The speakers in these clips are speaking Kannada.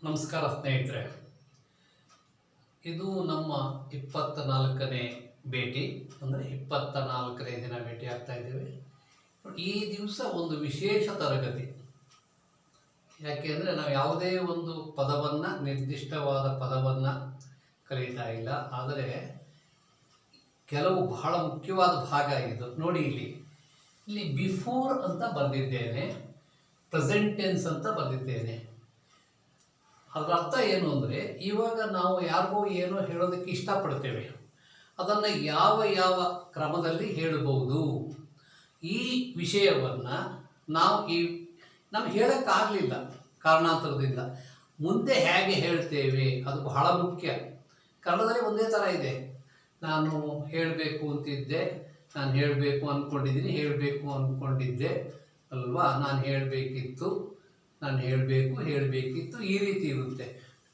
ನಮಸ್ಕಾರ ಸ್ನೇಹಿತರೆ. ಇದು ನಮ್ಮ 24ನೇ ಭೇಟಿ, ಅಂದರೆ 24ನೇ ದಿನ ಭೇಟಿ ಆಗ್ತಾ ಇದ್ದೇವೆ. ಈ ದಿವಸ ಒಂದು ವಿಶೇಷ ತರಗತಿ. ಯಾಕೆ ಅಂದರೆ ನಾವು ಯಾವುದೇ ಒಂದು ಪದವನ್ನು, ನಿರ್ದಿಷ್ಟವಾದ ಪದವನ್ನು ಕಲಿತಾ ಇಲ್ಲ, ಆದರೆ ಕೆಲವು ಬಹಳ ಮುಖ್ಯವಾದ ಭಾಗ ಇದು. ನೋಡಿ, ಇಲ್ಲಿ ಬಿಫೋರ್ ಅಂತ ಬರೆದಿದ್ದೇನೆ, ಪ್ರೆಸೆಂಟ್ ಟೆನ್ಸ್ ಅಂತ ಬರೆದಿದ್ದೇನೆ. ಅದರ ಅರ್ಥ ಏನು ಅಂದರೆ, ಇವಾಗ ನಾವು ಯಾರಿಗೋ ಏನೋ ಹೇಳೋದಕ್ಕೆ ಇಷ್ಟಪಡ್ತೇವೆ, ಅದನ್ನು ಯಾವ ಯಾವ ಕ್ರಮದಲ್ಲಿ ಹೇಳಬಹುದು. ಈ ವಿಷಯವನ್ನು ನಾವು ನಮ್ಗೆ ಹೇಳೋಕ್ಕಾಗಲಿಲ್ಲ ಕಾರಣಾಂತರದಿಂದ, ಮುಂದೆ ಹೇಗೆ ಹೇಳ್ತೇವೆ ಅದು ಬಹಳ ಮುಖ್ಯ. ಕನ್ನಡದಲ್ಲಿ ಒಂದೇ ಥರ ಇದೆ. ನಾನು ಹೇಳಬೇಕು ಅಂತಿದ್ದೆ, ನಾನು ಹೇಳಬೇಕು ಅಂದ್ಕೊಂಡಿದ್ದೆ ಅಲ್ವಾ, ನಾನು ಹೇಳಬೇಕಿತ್ತು, ಈ ರೀತಿ ಇರುತ್ತೆ.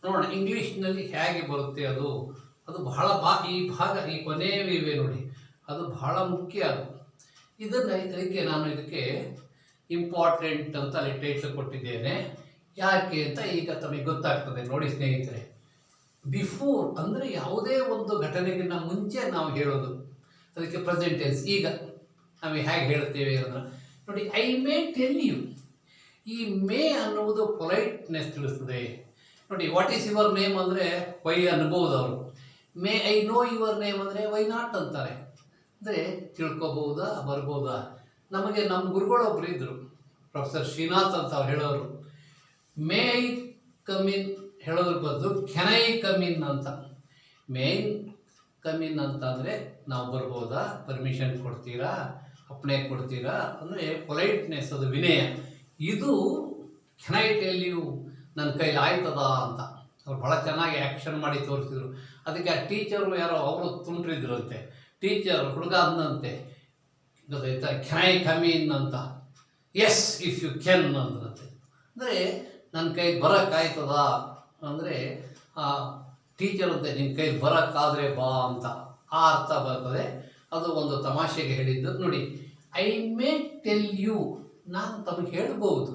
ನೋಡೋಣ ಇಂಗ್ಲೀಷ್ನಲ್ಲಿ ಹೇಗೆ ಬರುತ್ತೆ ಅದು ಬಹಳ ಈ ಕೊನೆಯವಿವೆ ನೋಡಿ, ಅದು ಬಹಳ ಮುಖ್ಯ. ಇದಕ್ಕೆ ಇಂಪಾರ್ಟೆಂಟ್ ಅಂತ ಅಲ್ಲಿ ಟೈಟ್ಲ್ ಕೊಟ್ಟಿದ್ದೇನೆ. ಯಾಕೆ ಅಂತ ಈಗ ತಮಗೆ ಗೊತ್ತಾಗ್ತದೆ. ನೋಡಿ ಸ್ನೇಹಿತರೆ, ಬಿಫೋರ್ ಅಂದರೆ ಯಾವುದೇ ಒಂದು ಘಟನೆಗಿಂತ ಮುಂಚೆ ನಾವು ಹೇಳೋದು, ಅದಕ್ಕೆ ಪ್ರೆಸೆಂಟ್ ಟೆನ್ಸ್. ಈಗ ನಾವು ಹೇಗೆ ಹೇಳ್ತೇವೆ ಅದನ್ನು ನೋಡಿ. ಐ ಮೇ ಟೆಲ್ ಯು, ಈ ಮೇ ಅನ್ನುವುದು ಪೊಲೈಟ್ನೆಸ್ ತಿಳಿಸ್ತದೆ. ನೋಡಿ, ವಾಟ್ ಈಸ್ ಯುವರ್ ನೇಮ್ ಅಂದರೆ ವೈ ಅನ್ಬೋದು ಅವರು. May I know your name ಅಂದರೆ ವೈ ನಾಟ್ ಅಂತಾರೆ. ಅಂದರೆ ತಿಳ್ಕೊಬೋದಾ, ಬರ್ಬೋದಾ. ನಮ್ಮ ಗುರುಗಳೊಬ್ಬರು ಇದ್ದರು, ಪ್ರೊಫೆಸರ್ ಶ್ರೀನಾಥ್ ಅಂತ ಅವ್ರು ಹೇಳೋರು. ಮೇ ಐ ಕಮ್ ಇನ್ ಹೇಳೋದ್ರ ಬದಲು ಕ್ಯಾನ್ ಐ ಕಮ್ ಇನ್ ಅಂತ. ಮೇನ್ ಕಮ್ ಇನ್ ಅಂತ ಅಂದರೆ ನಾವು ಬರ್ಬೋದಾ, ಪರ್ಮಿಷನ್ ಕೊಡ್ತೀರಾ, ಅಪ್ಪಣೆ ಕೊಡ್ತೀರಾ ಅಂದರೆ ಪೊಲೈಟ್ನೆಸ್, ಅದು ವಿನಯ. ಇದು ಕ್ಯಾನ್ ಐ ಟೆಲ್ ಯು, ನನ್ನ ಕೈಲಿ ಆಯ್ತದ ಅಂತ ಅವ್ರು ಭಾಳ ಚೆನ್ನಾಗಿ ಆ್ಯಕ್ಷನ್ ಮಾಡಿ ತೋರಿಸಿದ್ರು. ಅದಕ್ಕೆ ಆ ಟೀಚರು ಯಾರೋ ಅವರು ತುಂಟ್ರಿದ್ರಂತೆ. ಟೀಚರ್ ಹುಡುಗ ಅಂದಂತೆ, ಗೊತ್ತಾಯ್ತಾ, ಕ್ಯಾನ್ ಐ ಕಮ್ ಇನ್ ಅಂತ. ಎಸ್ ಇಫ್ ಯು ಕ್ಯಾನ್ ಅಂದ್ರಂತೆ. ಅಂದರೆ ನನ್ನ ಕೈಲಿ ಬರೋಕ್ಕಾಯ್ತದ ಅಂದರೆ ಟೀಚರ್ ಅಂತೆ, ನಿನ್ನ ಕೈಲಿ ಬರೋಕ್ಕಾದರೆ ಬಾ ಅಂತ ಆ ಅರ್ಥ ಬರ್ತದೆ. ಅದು ಒಂದು ತಮಾಷೆಗೆ ಹೇಳಿದ್ದು. ನೋಡಿ, ಐ ಮೇ ಟೆಲ್ ಯು, ನಾನು ತಮಗೆ ಹೇಳ್ಬೋದು.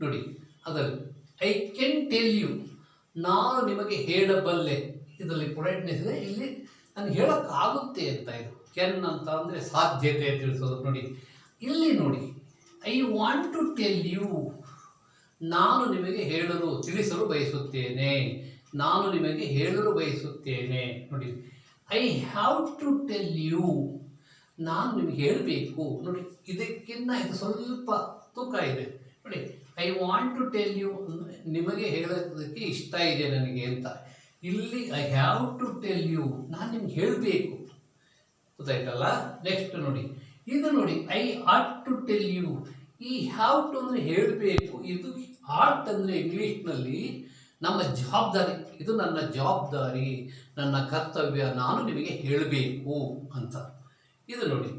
ನೋಡಿ, ಅದರಲ್ಲಿ ಐ ಕ್ಯಾನ್ ಟೆಲ್ ಯು, ನಾನು ನಿಮಗೆ ಹೇಳಬಲ್ಲೆ. ಇದರಲ್ಲಿ ಪೊಲೈಟ್ನೆಸ್ ಇದೆ, ಇಲ್ಲಿ ನಾನು ಹೇಳೋಕ್ಕಾಗುತ್ತೆ ಅಂತ. ಇದು ಕ್ಯಾನ್ ಅಂತ ಅಂದರೆ ಸಾಧ್ಯತೆ ತಿಳಿಸೋದು. ನೋಡಿ, ಇಲ್ಲಿ ನೋಡಿ, I want to tell you, ನಾನು ನಿಮಗೆ ತಿಳಿಸಲು ಬಯಸುತ್ತೇನೆ, ನೋಡಿ, I have to tell you, ನಾನು ನಿಮಗೆ ಹೇಳಬೇಕು. ನೋಡಿ, ಇದಕ್ಕಿಂತ ಇದು ಸ್ವಲ್ಪ ತೂಕ ಇದೆ. ನೋಡಿ, I want to tell you ಅಂದರೆ ನಿಮಗೆ ಹೇಳೋದಕ್ಕೆ ಇಷ್ಟ ಇದೆ ನನಗೆ ಅಂತ. ಇಲ್ಲಿ I have to tell you, ನಾನು ನಿಮ್ಗೆ ಹೇಳಬೇಕು. ಗೊತ್ತಾಯ್ತಲ್ಲ. ನೆಕ್ಸ್ಟ್ ನೋಡಿ, ಇದು ನೋಡಿ, I ought to tell you. ಈ ಹ್ಯಾವ್ ಟು ಅಂದರೆ ಹೇಳಬೇಕು, ಇದು ಆಟ್ ಅಂದರೆ ಇಂಗ್ಲೀಷ್ನಲ್ಲಿ ನಮ್ಮ ಜವಾಬ್ದಾರಿ. ಇದು ನನ್ನ ಜವಾಬ್ದಾರಿ, ನನ್ನ ಕರ್ತವ್ಯ, ನಾನು ನಿಮಗೆ ಹೇಳಬೇಕು ಅಂತ. ಇದು ನೋಡಿ,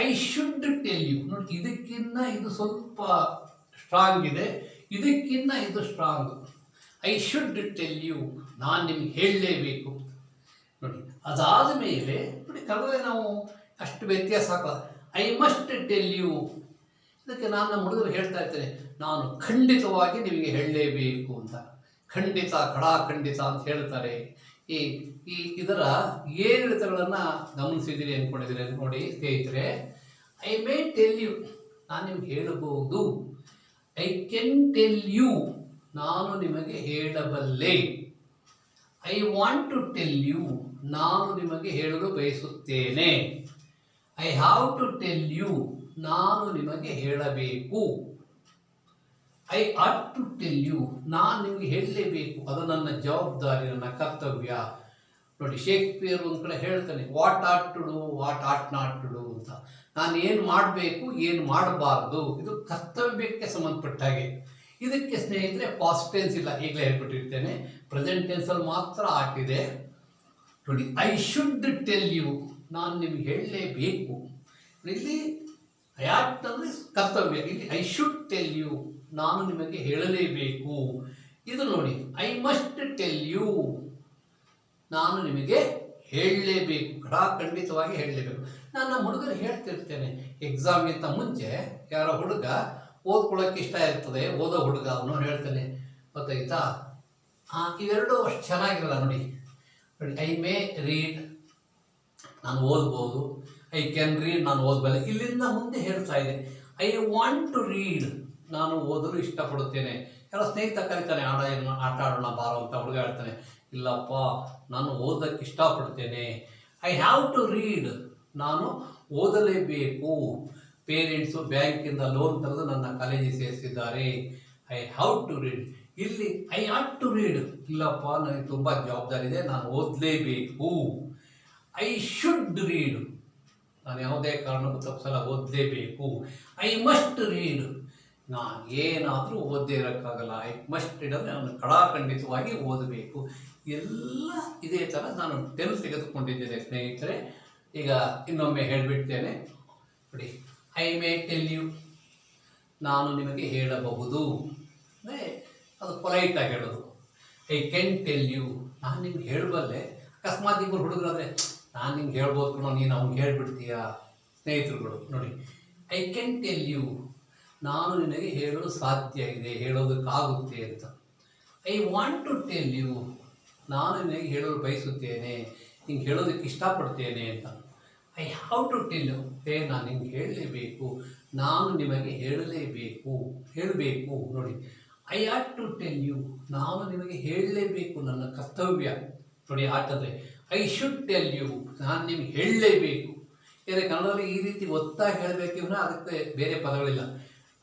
ಐ ಶುಡ್ ಟೆಲ್ ಯು. ನೋಡಿ, ಇದಕ್ಕಿಂತ ಇದು ಸ್ವಲ್ಪ ಸ್ಟ್ರಾಂಗ್ ಇದೆ, ಇದಕ್ಕಿಂತ ಇದು strong. I should tell you, ನಾನು ನಿಮ್ಗೆ ಹೇಳಲೇಬೇಕು. ನೋಡಿ, ಅದಾದ ಮೇಲೆ ನೋಡಿ, ಕನ್ನಡದಲ್ಲಿ ನಾವು ಅಷ್ಟು ವ್ಯತ್ಯಾಸ ಹಾಕಲ್ಲ. ಐ ಮಸ್ಟ್ ಟೆಲ್ ಯು, ಇದಕ್ಕೆ ನಾನು ನಮ್ಮ ಹುಡುಗರು ಹೇಳ್ತಾ ಇರ್ತೇನೆ, ನಾನು ಖಂಡಿತವಾಗಿ ನಿಮಗೆ ಹೇಳಲೇಬೇಕು ಅಂತ. ಖಂಡಿತ, ಖಂಡಿತ ಅಂತ ಹೇಳ್ತಾರೆ. ಇದರ ಏರಿಳಿತಗಳನ್ನು ಗಮನಿಸಿದ್ದೀರಿ ಅಂದ್ಕೊಂಡಿದ್ದೀರಿ. ನೋಡಿ ಸ್ನೇಹಿತರೆ, ಐ ಮೇ ಟೆಲ್ ಯು, ನಾನು ನಿಮ್ಗೆ ಹೇಳಬಹುದು. ಐ ಕ್ಯಾನ್ ಟೆಲ್ ಯು, ನಾನು ನಿಮಗೆ ಹೇಳಬಲ್ಲೆ. I want to tell you, ನಾನು ನಿಮಗೆ ಹೇಳಲು ಬಯಸುತ್ತೇನೆ. I have to tell you, ನಾನು ನಿಮಗೆ ಹೇಳಬೇಕು. I ought to tell you, ನಾನು ನಿಮಗೆ ಹೇಳಲೇಬೇಕು, ಅದು ನನ್ನ ಜವಾಬ್ದಾರಿ, ನನ್ನ ಕರ್ತವ್ಯ. ನೋಡಿ, ಶೇಕ್ಸ್ಪಿಯರ್ ಒಂದು ಕಡೆ ಹೇಳ್ತಾನೆ, what ought to do, what ought not to do ಅಂತ. ನಾನು ಏನು ಮಾಡಬೇಕು, ಏನು ಮಾಡಬಾರ್ದು, ಇದು ಕರ್ತವ್ಯಕ್ಕೆ ಸಂಬಂಧಪಟ್ಟ ಹಾಗೆ. ಇದಕ್ಕೆ ಸ್ನೇಹಿತರೆ ಪಾಸ್ಟ್ ಟೆನ್ಸ್ ಇಲ್ಲ, ಈಗಲೇ ಹೇಳ್ಬಿಟ್ಟಿರ್ತೇನೆ. ಪ್ರೆಸೆಂಟ್ ಟೆನ್ಸಲ್ಲಿ ಮಾತ್ರ ಆಟಿದೆ. ನೋಡಿ, ಐ ಶುಡ್ ಟೆಲ್ ಯು, ನಾನು ನಿಮ್ಗೆ ಹೇಳಲೇಬೇಕು. ಇಲ್ಲಿ ಐ ಆಟ್ ಅಂದರೆ ಕರ್ತವ್ಯ, ಇಲ್ಲಿ ಐ ಶುಡ್ ಟೆಲ್ ಯು, ನಾನು ನಿಮಗೆ ಹೇಳಲೇಬೇಕು. ಇದು ನೋಡಿ, ಐ ಮಸ್ಟ್ ಟೆಲ್ ಯು, ನಾನು ನಿಮಗೆ ಹೇಳಲೇಬೇಕು, ಖಂಡಿತವಾಗಿ ಹೇಳಲೇಬೇಕು. ನಾನು ನಮ್ಮ ಹುಡುಗರು ಹೇಳ್ತಿರ್ತೇನೆ, ಎಕ್ಸಾಮ್ಗಿಂತ ಮುಂಚೆ ಯಾರೋ ಹುಡುಗ ಓದ್ಕೊಳ್ಳೋಕೆ ಇಷ್ಟ ಇರ್ತದೆ, ಓದೋ ಹುಡುಗ, ಅವನು ಹೇಳ್ತಾನೆ, ಗೊತ್ತಾಯ್ತಾ, ಇವೆರಡು ಅಷ್ಟು ಚೆನ್ನಾಗಿರಲ್ಲ ನೋಡಿ. ಐ ಮೇ ರೀಡ್, ನಾನು ಓದ್ಬೋದು. ಐ ಕ್ಯಾನ್ ರೀಡ್, ನಾನು ಓದಬಲ್ಲೆ. ಇಲ್ಲಿಂದ ಮುಂದೆ ಹೇಳ್ತಾ ಇದೆ ಐ ವಾಂಟ್ ಟು ರೀಡ್, ನಾನು ಓದಲು ಇಷ್ಟಪಡುತ್ತೇನೆ. ಯಾರೋ ಸ್ನೇಹಿತ ಕರೀತಾನೆ, ಆಟ ಆಡೋಣ ಬಾರೋ ಅಂತ. ಹುಡುಗ ಹೇಳ್ತಾನೆ, ಇಲ್ಲಪ್ಪ ನಾನು ಓದೋಕ್ಕೆ ಇಷ್ಟಪಡ್ತೇನೆ. ಐ ಹ್ಯಾವ್ ಟು ರೀಡ್, ನಾನು ಓದಲೇಬೇಕು. ಪೇರೆಂಟ್ಸು ಬ್ಯಾಂಕಿಂದ ಲೋನ್ ತೆಗೆದು ನನ್ನ ಕಾಲೇಜಿಗೆ ಸೇರಿಸಿದ್ದಾರೆ. I have to read. ಇಲ್ಲಿ ಐ ಹ್ಯಾವ್ ಟು ರೀಡ್, ಇಲ್ಲಪ್ಪ ನನಗೆ ತುಂಬ ಜವಾಬ್ದಾರಿ ಇದೆ, ನಾನು ಓದಲೇಬೇಕು. ಐ ಶುಡ್ ರೀಡ್, ನಾನು ಯಾವುದೇ ಕಾರಣಕ್ಕೂ ತಪ್ಪಿಸಲ್ಲ, ಓದಲೇಬೇಕು. ಐ ಮಸ್ಟ್ ರೀಡ್, ನಾನು ಏನಾದರೂ ಓದದೇ ಇರೋಕ್ಕಾಗಲ್ಲ. ಐ ಮಸ್ಟ್ ರೀಡ್ ಅಂದರೆ ನಾನು ಖಡಾಖಂಡಿತವಾಗಿ ಓದಬೇಕು. ಎಲ್ಲ ಇದೇ ಥರ ನಾನು 10 ತೆಗೆದುಕೊಂಡಿದ್ದೇನೆ ಸ್ನೇಹಿತರೆ. ಈಗ ಇನ್ನೊಮ್ಮೆ ಹೇಳಿಬಿಡ್ತೇನೆ ನೋಡಿ. ಐ ಮೇ ಟೆಲ್ ಯು, ನಾನು ನಿಮಗೆ ಹೇಳಬಹುದು, ಅಂದರೆ ಅದು ಪೊಲೈಟಾಗಿ ಹೇಳೋದು. ಐ ಕ್ಯಾನ್ ಟೆಲ್ ಯು, ನಾನು ನಿಮ್ಗೆ ಹೇಳಬಲ್ಲೆ. ಅಕಸ್ಮಾತ್ ಇಬ್ಬರು ಹುಡುಗರಾದರೆ, ನಾನು ನಿಮ್ಗೆ ಹೇಳ್ಬೋದು ಕಣೋ, ನೀನು ಅವ್ನಿಗೆ ಹೇಳ್ಬಿಡ್ತೀಯಾ. ಸ್ನೇಹಿತರುಗಳು ನೋಡಿ, ಐ ಕ್ಯಾನ್ ಟೆಲ್ ಯು, ನಾನು ನಿನಗೆ ಹೇಳಲು ಸಾಧ್ಯ ಇದೆ, ಹೇಳೋದಕ್ಕಾಗುತ್ತೆ ಅಂತ. I want to tell you, ನಾನು ನಿನಗೆ ಹೇಳಲು ಬಯಸುತ್ತೇನೆ, ನಿಂಗೆ ಹೇಳೋದಕ್ಕೆ ಇಷ್ಟಪಡ್ತೇನೆ ಅಂತ. I have to tell you, ನಾನು ನಿಮ್ಗೆ ಹೇಳಲೇಬೇಕು, ನಾನು ನಿಮಗೆ ಹೇಳಬೇಕು ನೋಡಿ. I have to tell you, ನಾನು ನಿಮಗೆ ಹೇಳಲೇಬೇಕು, ನನ್ನ ಕರ್ತವ್ಯ ನೋಡಿ. ಆಟಂದರೆ ಐ ಶುಡ್ ಟೆಲ್ ಯು, ನಾನು ನಿಮ್ಗೆ ಹೇಳಲೇಬೇಕು. ಯಾಕಂದರೆ ಕನ್ನಡದಲ್ಲಿ ಈ ರೀತಿ ಒತ್ತಾಗಿ ಹೇಳಬೇಕಿದ್ರೆ ಅದಕ್ಕೆ ಬೇರೆ ಪದಗಳಿಲ್ಲ.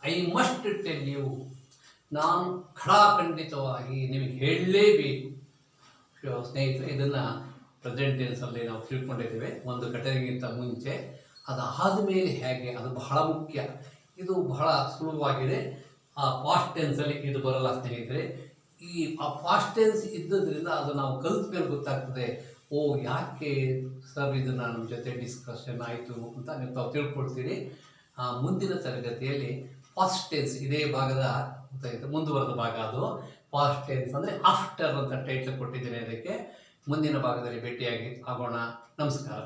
ಐ ಮಸ್ಟ್ ಟೆಲ್ ಯು, ನಾನು ಖಡಾಖಂಡಿತವಾಗಿ ನಿಮಗೆ ಹೇಳಲೇಬೇಕು. ಸ್ನೇಹಿತರೆ, ಇದನ್ನು ಪ್ರೆಸೆಂಟ್ ಟೆನ್ಸಲ್ಲಿ ನಾವು ತಿಳ್ಕೊಂಡಿದ್ದೇವೆ ಒಂದು ಘಟನೆಗಿಂತ ಮುಂಚೆ. ಅದಾದ ಮೇಲೆ ಹೇಗೆ, ಅದು ಬಹಳ ಮುಖ್ಯ. ಇದು ಬಹಳ ಸುಲಭವಾಗಿದೆ. ಆ ಪಾಸ್ಟ್ ಟೆನ್ಸಲ್ಲಿ ಇದು ಬರಲ್ಲ ಸ್ನೇಹಿತರೆ. ಆ ಪಾಸ್ಟ್ ಟೆನ್ಸ್ ಇದ್ದದ್ರಿಂದ ಅದು ನಾವು ಕಲಿತ ಮೇಲೆ ಗೊತ್ತಾಗ್ತದೆ, ಓ ಯಾಕೆ ಸರ್ ಇದನ್ನು ನಮ್ಮ ಜೊತೆ ಡಿಸ್ಕಷನ್ ಆಯಿತು ಅಂತ ನೀವು ತಾವು ತಿಳ್ಕೊಳ್ತೀರಿ. ಮುಂದಿನ ತರಗತಿಯಲ್ಲಿ ಪಾಸ್ಟ್ ಟೆನ್ಸ್ ಇದೇ ಭಾಗದ ಮುಂದುವರೆದ ಭಾಗ. ಅದು ಪಾಸ್ಟ್ ಟೆನ್ಸ್ ಅಂದರೆ ಆಫ್ಟರ್ ಅಂತ ಟೈಟಲ್ ಕೊಟ್ಟಿದ್ದೇನೆ ಅದಕ್ಕೆ. ಮುಂದಿನ ಭಾಗದಲ್ಲಿ ಭೇಟಿಯಾಗಿ ಆಗೋಣ. ನಮಸ್ಕಾರ.